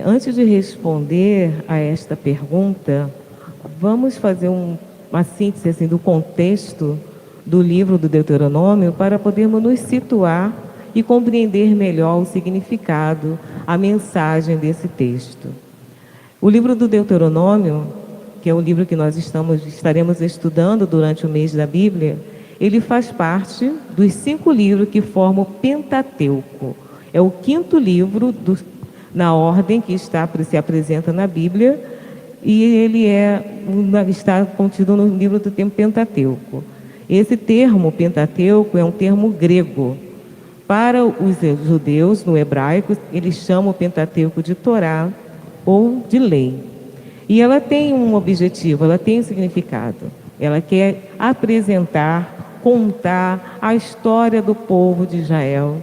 Antes de responder a esta pergunta, vamos fazer uma síntese assim, do contexto do livro do Deuteronômio para podermos nos situar e compreender melhor o significado, a mensagem desse texto. O livro do Deuteronômio, que é o livro que nós estaremos estudando durante o mês da Bíblia, ele faz parte dos 5 livros que formam o Pentateuco. É o 5º livro na ordem que se apresenta na Bíblia, e ele está contido no livro do Pentateuco. Esse termo Pentateuco é um termo grego. Para os judeus, no hebraico, eles chamam o Pentateuco de Torá ou de lei. E ela tem um objetivo, ela tem um significado. Ela quer apresentar, contar a história do povo de Israel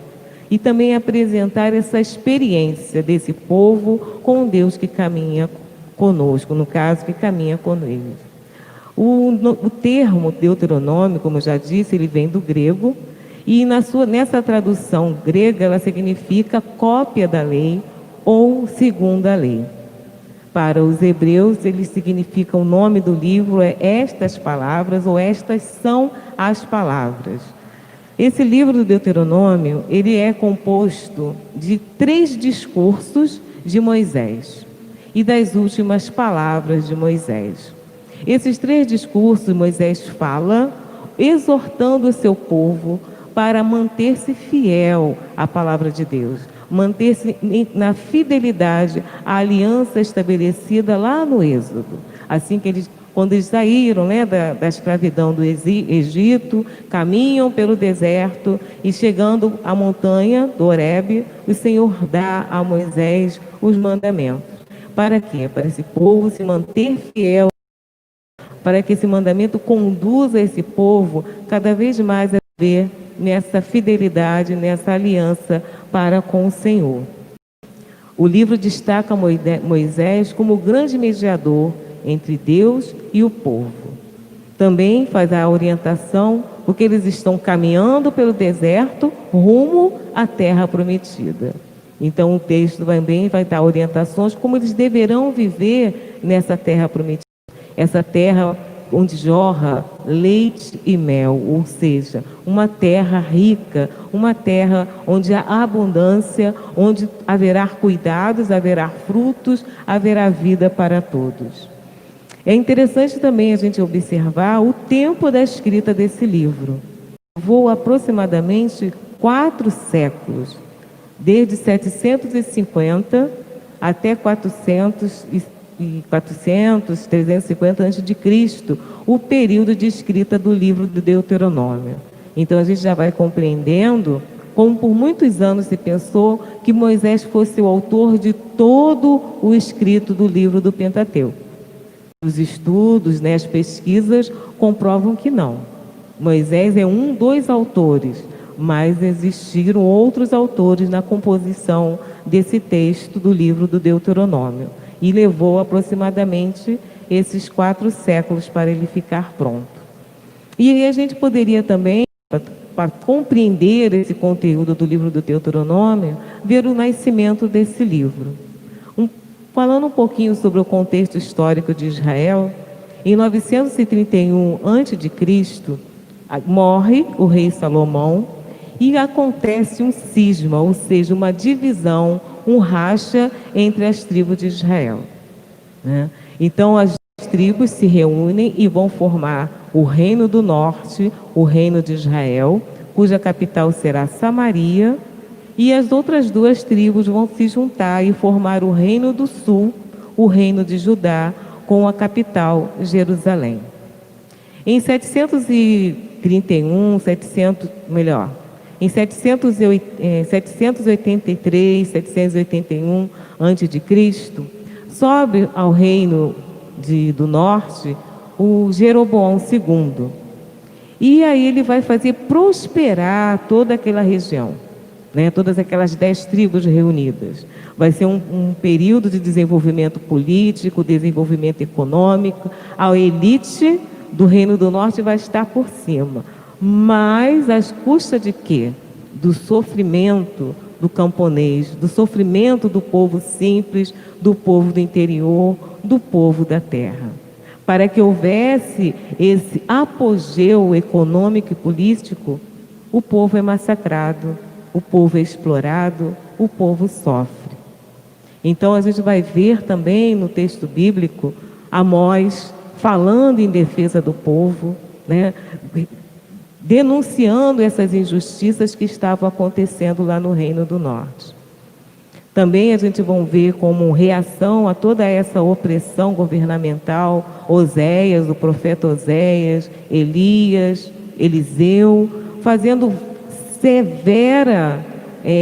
e também apresentar essa experiência desse povo com um Deus que caminha conosco, no caso, que caminha com eles. O termo Deuteronômio, como eu já disse, ele vem do grego, e nessa tradução grega, ela significa cópia da lei ou segunda lei. Para os hebreus, ele significa, o nome do livro é Estas Palavras, ou Estas São as Palavras. Esse livro do Deuteronômio, ele é composto de 3 discursos de Moisés e das últimas palavras de Moisés. Esses 3 discursos, Moisés fala, exortando o seu povo para manter-se fiel à palavra de Deus, manter-se na fidelidade à aliança estabelecida lá no Êxodo. Assim que quando eles saíram, da escravidão do Egito, caminham pelo deserto e chegando à montanha do Horebe, o Senhor dá a Moisés os mandamentos. Para quê? Para esse povo se manter fiel, para que esse mandamento conduza esse povo cada vez mais a viver nessa fidelidade, nessa aliança para com o Senhor. O livro destaca Moisés como o grande mediador entre Deus e o povo. Também faz a orientação, porque eles estão caminhando pelo deserto rumo à terra prometida. Então o texto também vai dar orientações como eles deverão viver nessa terra prometida. Essa terra onde jorra leite e mel, ou seja, uma terra rica, uma terra onde há abundância, onde haverá cuidados, haverá frutos, haverá vida para todos. É interessante também a gente observar o tempo da escrita desse livro. Levou aproximadamente 4 séculos, desde 750 até 350 a.C., o período de escrita do livro do Deuteronômio. Então a gente já vai compreendendo como por muitos anos se pensou que Moisés fosse o autor de todo o escrito do livro do Pentateuco. Os estudos, as pesquisas comprovam que não. Moisés é um dos autores, mas existiram outros autores na composição desse texto do livro do Deuteronômio. E levou aproximadamente esses 4 séculos para ele ficar pronto. E aí a gente poderia também, para compreender esse conteúdo do livro do Deuteronômio, ver o nascimento desse livro. Falando um pouquinho sobre o contexto histórico de Israel, em 931 a.C., morre o rei Salomão e acontece um cisma, ou seja, uma divisão, um racha entre as tribos de Israel. Então as tribos se reúnem e vão formar o Reino do Norte, o Reino de Israel, cuja capital será Samaria, e as outras 2 tribos vão se juntar e formar o Reino do Sul, o Reino de Judá, com a capital Jerusalém. Em 783, 781 a.C., sobe ao reino do norte o Jeroboão II. E aí ele vai fazer prosperar toda aquela região, todas aquelas 10 tribos reunidas. Vai ser um período de desenvolvimento político, desenvolvimento econômico. A elite do Reino do Norte vai estar por cima. Mas às custas de quê? Do sofrimento, do camponês, do sofrimento do povo simples, do povo do interior, do povo da terra. Para que houvesse esse apogeu econômico e político, o povo é massacrado, o povo é explorado, o povo sofre. Então a gente vai ver também no texto bíblico Amós falando em defesa do povo, né? Denunciando essas injustiças que estavam acontecendo lá no Reino do Norte. Também a gente vai ver como reação a toda essa opressão governamental, Oséias, o profeta Oséias, Elias, Eliseu, fazendo severa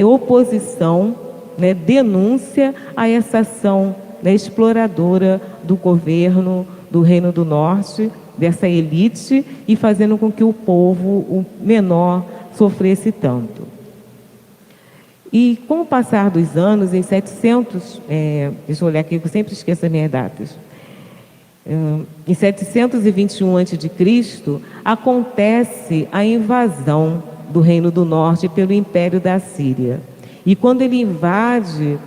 oposição, né, denúncia a essa ação, né, exploradora do governo do Reino do Norte, dessa elite, e fazendo com que o povo, o menor, sofresse tanto. E com o passar dos anos, em 700, deixa eu olhar aqui, eu sempre esqueço as minhas datas. Em 721 a.C., acontece a invasão do Reino do Norte pelo Império da Síria. E quando ele invade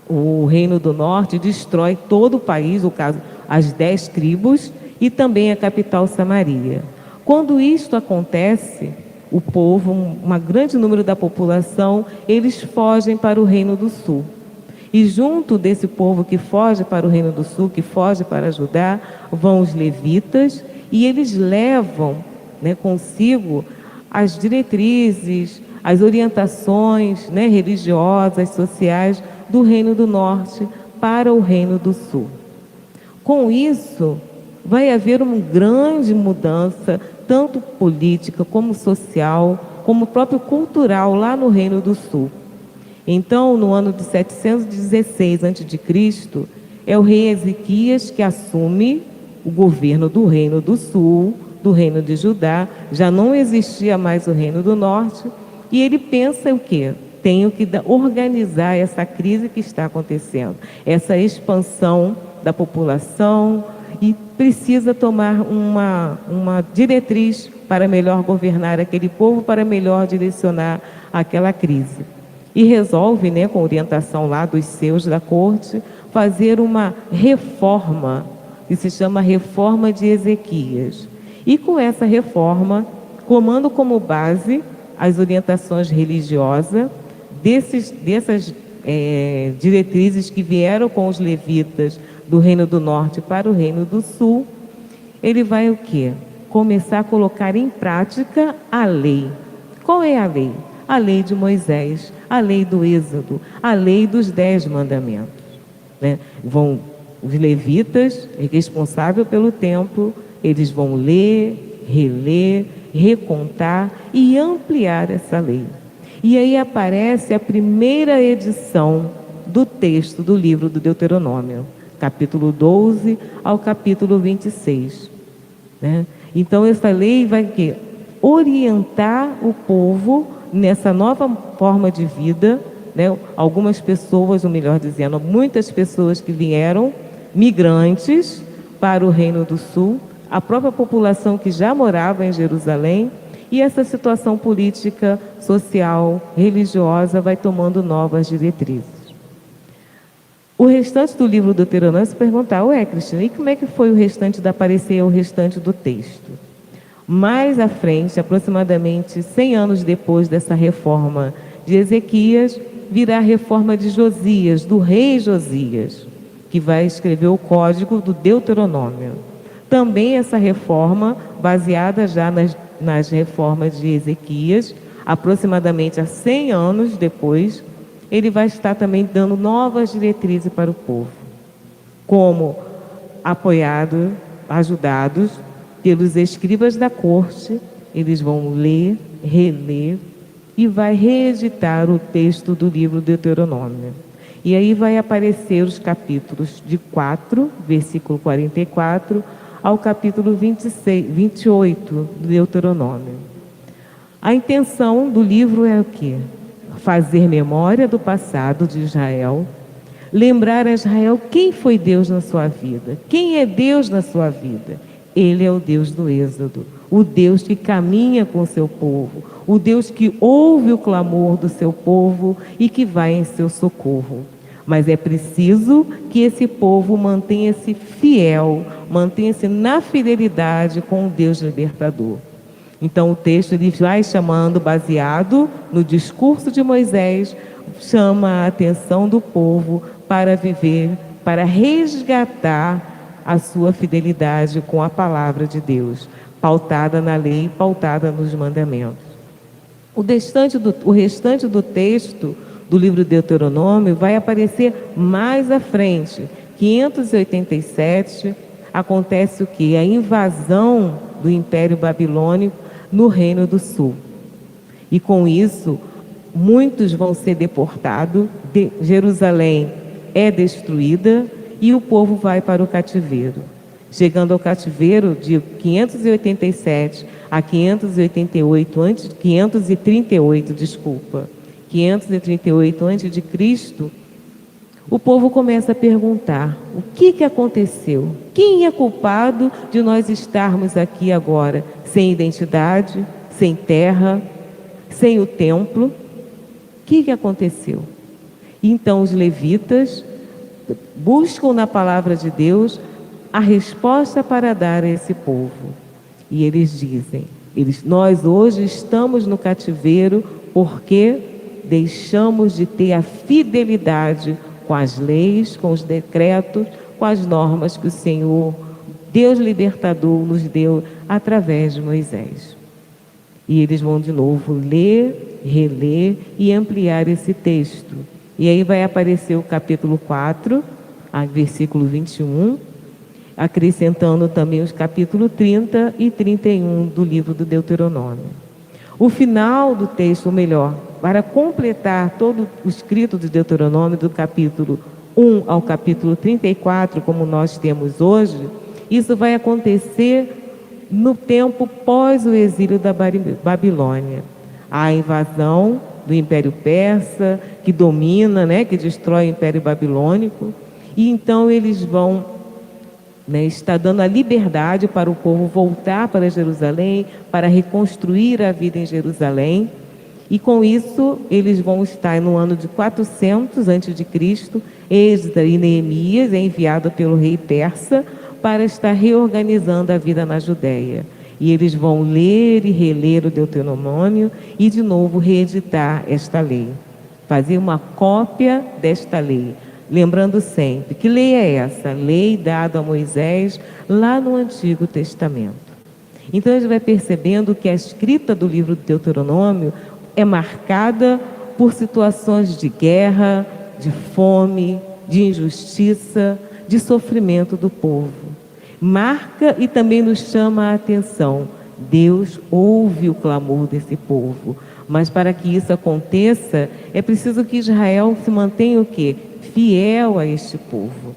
o Reino do Norte, destrói todo o país, no caso, as 10 tribos, e também a capital Samaria. Quando isto acontece, o povo, um grande número da população, eles fogem para o Reino do Sul. E junto desse povo que foge para o Reino do Sul, que foge para Judá, vão os levitas, e eles levam, né, consigo as diretrizes, as orientações, né, religiosas, sociais do Reino do Norte para o Reino do Sul. Com isso, vai haver uma grande mudança, tanto política como social, como próprio cultural lá no Reino do Sul. Então, no ano de 716 a.C., é o rei Ezequias que assume o governo do Reino do Sul, do Reino de Judá. Já não existia mais o Reino do Norte, e ele pensa o quê? Tenho que organizar essa crise que está acontecendo, essa expansão da população, e precisa tomar uma diretriz para melhor governar aquele povo, para melhor direcionar aquela crise. E resolve, né, com orientação lá dos seus da corte, fazer uma reforma, que se chama Reforma de Ezequias. E com essa reforma, tomando como base as orientações religiosas dessas diretrizes que vieram com os levitas do Reino do Norte para o Reino do Sul, ele vai o quê? Começar a colocar em prática a lei. Qual é a lei? A lei de Moisés, a lei do Êxodo, a lei dos 10 mandamentos. Né? Vão os levitas, responsáveis pelo templo, eles vão ler, reler, recontar e ampliar essa lei. E aí aparece a primeira edição do texto do livro do Deuteronômio, capítulo 12 ao capítulo 26. Né? Então essa lei vai orientar o povo nessa nova forma de vida, né? Algumas pessoas, ou melhor dizendo, muitas pessoas que vieram, migrantes para o Reino do Sul, a própria população que já morava em Jerusalém, e essa situação política, social, religiosa vai tomando novas diretrizes. O restante do livro do Deuteronômio se perguntar, Cristina, e como é que foi o restante da aparecer o restante do texto? Mais à frente, aproximadamente 100 anos depois dessa reforma de Ezequias, virá a reforma de Josias, do rei Josias, que vai escrever o código do Deuteronômio. Também essa reforma, baseada já nas reformas de Ezequias, aproximadamente há 100 anos depois, ele vai estar também dando novas diretrizes para o povo, como apoiados, ajudados pelos escribas da corte, eles vão ler, reler e vai reeditar o texto do livro Deuteronômio. E aí vai aparecer os capítulos de 4, versículo 44, ao capítulo 28 do Deuteronômio. A intenção do livro é o quê? Fazer memória do passado de Israel, lembrar a Israel quem foi Deus na sua vida, quem é Deus na sua vida. Ele é o Deus do Êxodo, o Deus que caminha com o seu povo, o Deus que ouve o clamor do seu povo e que vai em seu socorro. Mas é preciso que esse povo mantenha-se fiel, mantenha-se na fidelidade com o Deus libertador. Então o texto ele vai chamando, baseado no discurso de Moisés, chama a atenção do povo para viver, para resgatar a sua fidelidade com a palavra de Deus, pautada na lei, pautada nos mandamentos. O restante do texto do livro de Deuteronômio vai aparecer mais à frente. 587 acontece o quê? A invasão do Império Babilônico no Reino do Sul. E com isso, muitos vão ser deportados, Jerusalém é destruída e o povo vai para o cativeiro. Chegando ao cativeiro de 587 a 538 antes de Cristo, o povo começa a perguntar: o que aconteceu? Quem é culpado de nós estarmos aqui agora sem identidade, sem terra, sem o templo? O que aconteceu? Então os levitas buscam na palavra de Deus a resposta para dar a esse povo. E eles dizem: nós hoje estamos no cativeiro porque deixamos de ter a fidelidade com as leis, com os decretos, com as normas que o Senhor, Deus libertador, nos deu através de Moisés. E eles vão de novo ler, reler e ampliar esse texto. E aí vai aparecer o capítulo 4, versículo 21, acrescentando também os capítulos 30 e 31 do livro do Deuteronômio. O final do texto, ou melhor, para completar todo o escrito do Deuteronômio, do capítulo 1 ao capítulo 34, como nós temos hoje, isso vai acontecer no tempo pós o exílio da Babilônia. A invasão do Império Persa, que domina, que destrói o Império Babilônico, e então eles vão está dando a liberdade para o povo voltar para Jerusalém, para reconstruir a vida em Jerusalém. E com isso, eles vão estar no ano de 400 a.C., Êxodo e Neemias é enviado pelo rei persa para estar reorganizando a vida na Judéia. E eles vão ler e reler o Deuteronômio e de novo reeditar esta lei, fazer uma cópia desta lei. Lembrando sempre, que lei é essa? Lei dada a Moisés lá no Antigo Testamento. Então a gente vai percebendo que a escrita do livro do Deuteronômio é marcada por situações de guerra, de fome, de injustiça, de sofrimento do povo. Marca e também nos chama a atenção. Deus ouve o clamor desse povo. Mas para que isso aconteça, é preciso que Israel se mantenha o quê? Fiel a este povo.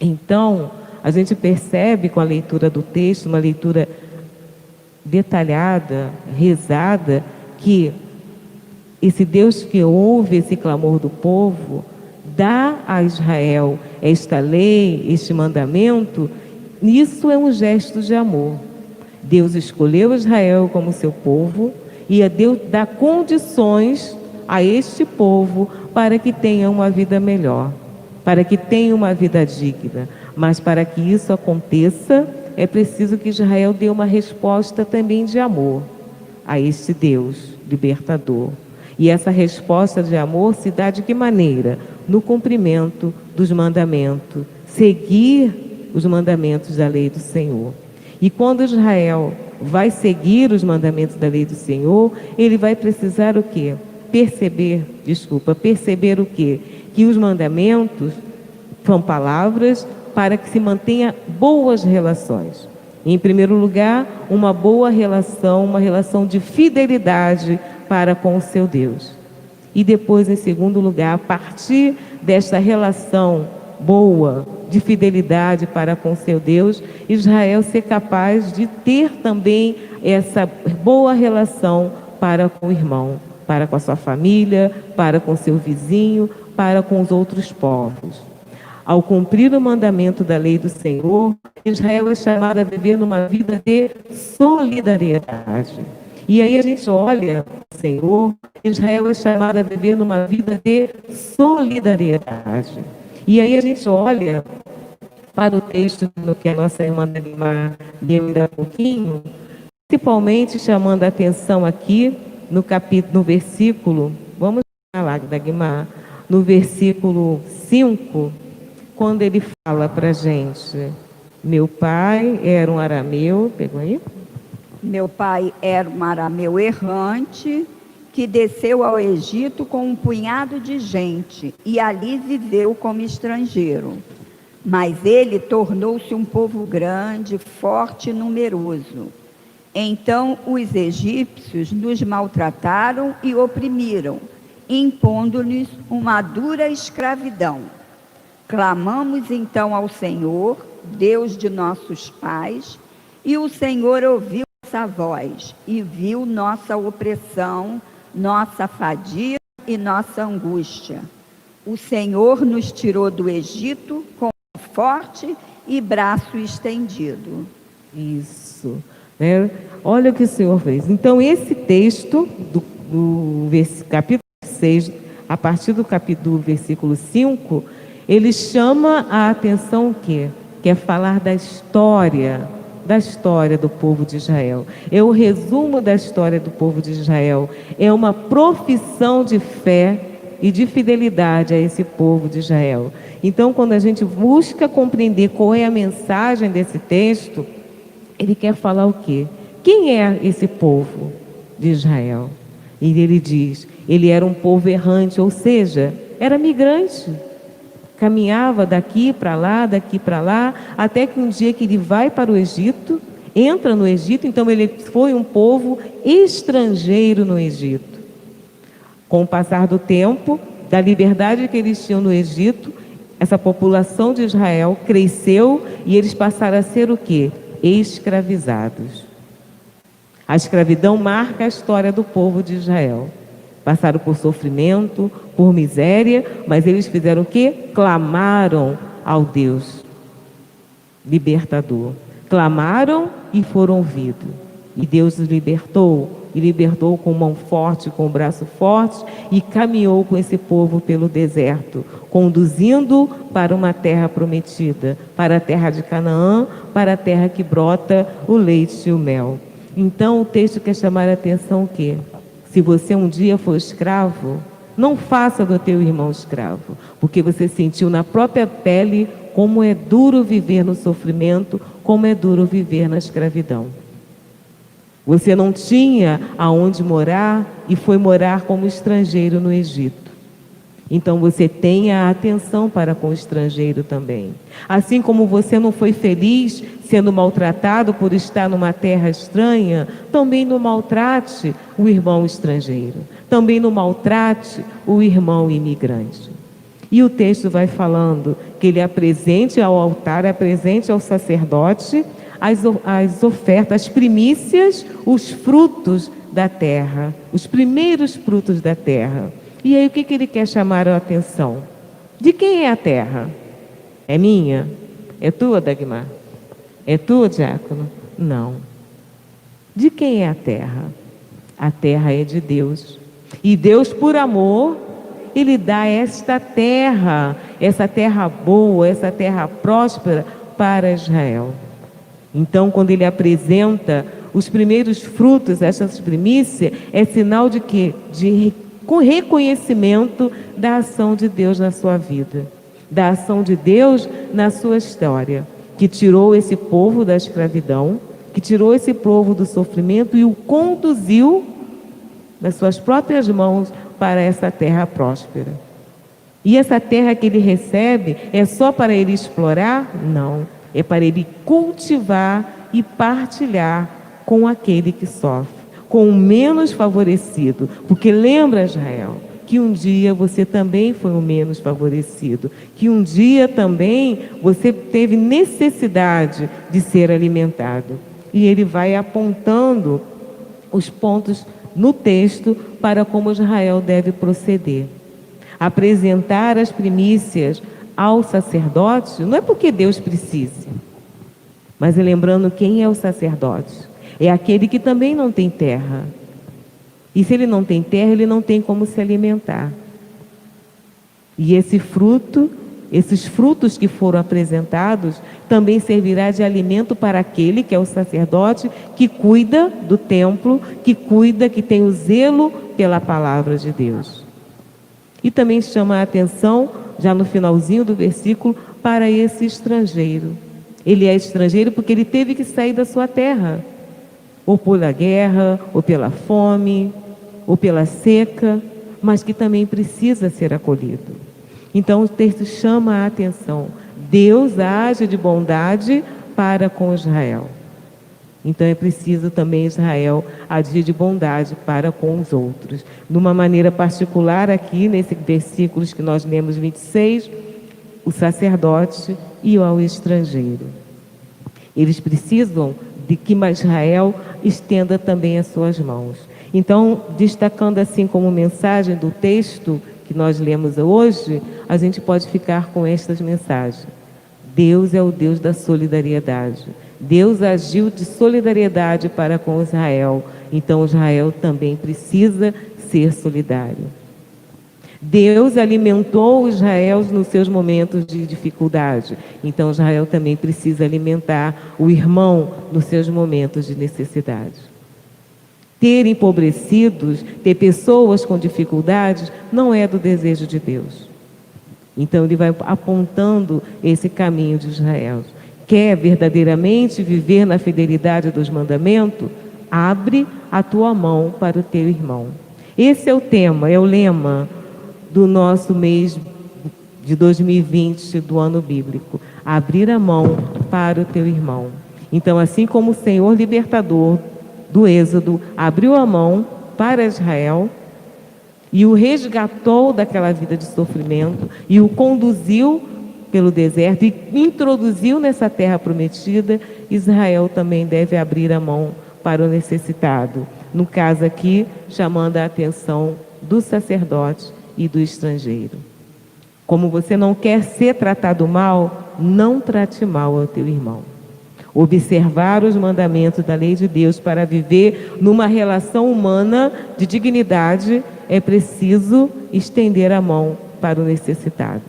Então, a gente percebe com a leitura do texto, uma leitura detalhada, rezada, que esse Deus que ouve esse clamor do povo, dá a Israel esta lei, este mandamento. Isso é um gesto de amor. Deus escolheu Israel como seu povo e a Deus dá condições a este povo para que tenha uma vida melhor, para que tenha uma vida digna. Mas para que isso aconteça, é preciso que Israel dê uma resposta também de amor a este Deus libertador. E essa resposta de amor se dá de que maneira? No cumprimento dos mandamentos, seguir os mandamentos da lei do Senhor. E quando Israel vai seguir os mandamentos da lei do Senhor, ele vai precisar o quê? Perceber o quê? Que os mandamentos são palavras para que se mantenha boas relações. Em primeiro lugar, uma boa relação, uma relação de fidelidade para com o seu Deus. E depois, em segundo lugar, a partir desta relação boa, de fidelidade para com o seu Deus, Israel ser capaz de ter também essa boa relação para com o irmão, para com a sua família, para com o seu vizinho, para com os outros povos. Ao cumprir o mandamento da lei do Senhor, Israel é chamado a viver numa vida de solidariedade. E aí a gente olha o Senhor, Israel é chamado a viver numa vida de solidariedade. E aí a gente olha para o texto no que a nossa irmã Dagmar leu ainda há pouquinho, principalmente chamando a atenção aqui no versículo, vamos lá, Dagmar, no versículo 5, quando ele fala para a gente, meu pai era um arameu, pegou aí? Meu pai era um arameu errante que desceu ao Egito com um punhado de gente e ali viveu como estrangeiro. Mas ele tornou-se um povo grande, forte e numeroso. Então os egípcios nos maltrataram e oprimiram, impondo-nos uma dura escravidão. Clamamos então ao Senhor, Deus de nossos pais, e o Senhor ouviu nossa voz e viu nossa opressão, nossa fadiga e nossa angústia. O Senhor nos tirou do Egito com forte e braço estendido. Isso, né? Olha o que o Senhor fez. Então, esse texto do capítulo 6, a partir do versículo 5, ele chama a atenção o quê? Que é falar da história do povo de Israel. É o resumo da história do povo de Israel. É uma profissão de fé e de fidelidade a esse povo de Israel. Então, quando a gente busca compreender qual é a mensagem desse texto, ele quer falar o quê? Quem é esse povo de Israel? E ele diz, ele era um povo errante, ou seja, era migrante. Caminhava daqui para lá, até que um dia que ele vai para o Egito, entra no Egito, então ele foi um povo estrangeiro no Egito. Com o passar do tempo, da liberdade que eles tinham no Egito, essa população de Israel cresceu e eles passaram a ser o quê? Escravizados. A escravidão marca a história do povo de Israel. Passaram por sofrimento, por miséria, mas eles fizeram o quê? Clamaram ao Deus libertador. Clamaram e foram ouvidos. E Deus os libertou. E libertou com mão forte, com braço forte, e caminhou com esse povo pelo deserto, conduzindo para uma terra prometida, para a terra de Canaã, para a terra que brota o leite e o mel. Então o texto quer chamar a atenção o quê? Se você um dia for escravo, não faça do teu irmão escravo, porque você sentiu na própria pele como é duro viver no sofrimento, como é duro viver na escravidão. Você não tinha aonde morar e foi morar como estrangeiro no Egito. Então você tenha atenção para com o estrangeiro também. Assim como você não foi feliz sendo maltratado por estar numa terra estranha, também não maltrate o irmão estrangeiro. Também não maltrate o irmão imigrante. E o texto vai falando que ele apresente ao altar, apresente ao sacerdote as ofertas, as primícias, os frutos da terra, os primeiros frutos da terra. E aí o que ele quer chamar a atenção? De quem é a terra? É minha? É tua, Dagmar? É tua, Diácono? Não. De quem é a terra? A terra é de Deus. E Deus, por amor, Ele dá essa terra boa, essa terra próspera para Israel. Então, quando Ele apresenta os primeiros frutos, essas primícias, é sinal de quê? Com reconhecimento da ação de Deus na sua vida, da ação de Deus na sua história, que tirou esse povo da escravidão, que tirou esse povo do sofrimento e o conduziu nas suas próprias mãos para essa terra próspera. E essa terra que ele recebe é só para ele explorar? Não, é para ele cultivar e partilhar com aquele que sofre, com o menos favorecido, porque lembra, Israel, que um dia você também foi o menos favorecido, que um dia também você teve necessidade de ser alimentado. E ele vai apontando os pontos no texto para como Israel deve proceder. Apresentar as primícias ao sacerdote, não é porque Deus precise, mas é lembrando quem é o sacerdote. É aquele que também não tem terra. E se ele não tem terra, ele não tem como se alimentar. E esse fruto, esses frutos que foram apresentados, também servirá de alimento para aquele que é o sacerdote, que cuida do templo, que cuida, que tem o zelo pela palavra de Deus. E também chama a atenção, já no finalzinho do versículo, para esse estrangeiro. Ele é estrangeiro porque ele teve que sair da sua terra, ou pela guerra, ou pela fome, ou pela seca, mas que também precisa ser acolhido. Então o texto chama a atenção. Deus age de bondade para com Israel. Então é preciso também Israel agir de bondade para com os outros. De uma maneira particular aqui, nesses versículos que nós lemos 26, o sacerdote e ao estrangeiro. Eles precisam de que Israel estenda também as suas mãos. Então, destacando assim como mensagem do texto que nós lemos hoje, a gente pode ficar com estas mensagens. Deus é o Deus da solidariedade. Deus agiu de solidariedade para com Israel. Então Israel também precisa ser solidário. Deus alimentou Israel nos seus momentos de dificuldade. Então Israel também precisa alimentar o irmão nos seus momentos de necessidade. Ter empobrecidos, ter pessoas com dificuldades, não é do desejo de Deus. Então ele vai apontando esse caminho de Israel. Quer verdadeiramente viver na fidelidade dos mandamentos? Abre a tua mão para o teu irmão. Esse é o tema, é o lema do nosso mês de 2020, do ano bíblico. Abrir a mão para o teu irmão. Então, assim como o Senhor libertador do Êxodo abriu a mão para Israel e o resgatou daquela vida de sofrimento e o conduziu pelo deserto e introduziu nessa terra prometida, Israel também deve abrir a mão para o necessitado. No caso aqui, chamando a atenção do sacerdote e do estrangeiro. Como você não quer ser tratado mal, não trate mal ao teu irmão. Observar os mandamentos da lei de Deus para viver numa relação humana de dignidade, é preciso estender a mão para o necessitado.